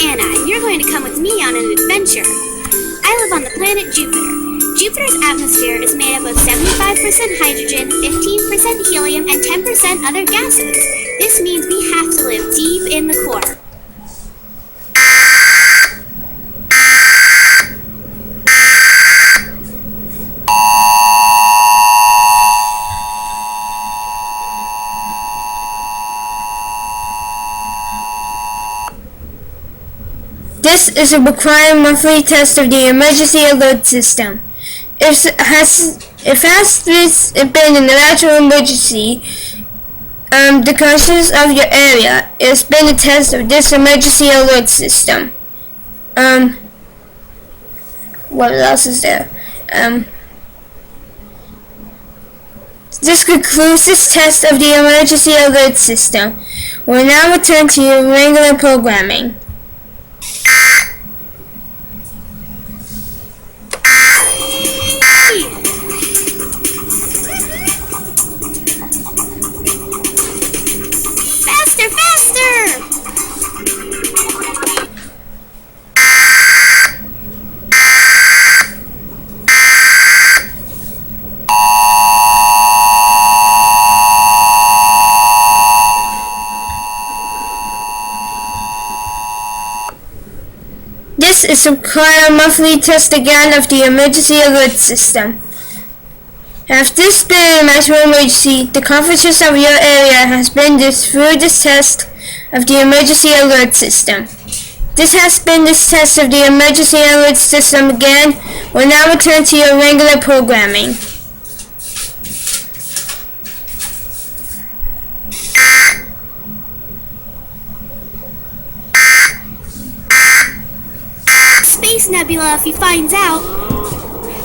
Anna, and you're going to come with me on an adventure. I live on the planet Jupiter. Jupiter's atmosphere is made up of 75% hydrogen, 15% helium, and 10% other gases. This means we have to live deep in the core. This is a required monthly test of the emergency alert system. If has been a natural emergency, the conscience of your area, it's been a test of this emergency alert system. What else is there? This concludes this test of the emergency alert system. We'll now return to your regular programming. Faster, faster! This is a required monthly test again of the emergency alert system. If this been a natural emergency, the consciousness of your area has been through this test of the emergency alert system. This has been this test of the emergency alert system again. We'll now return to your regular programming. Space Nebula, if he finds out,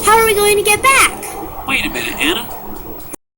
how are we going to get back? Wait a minute, Anna.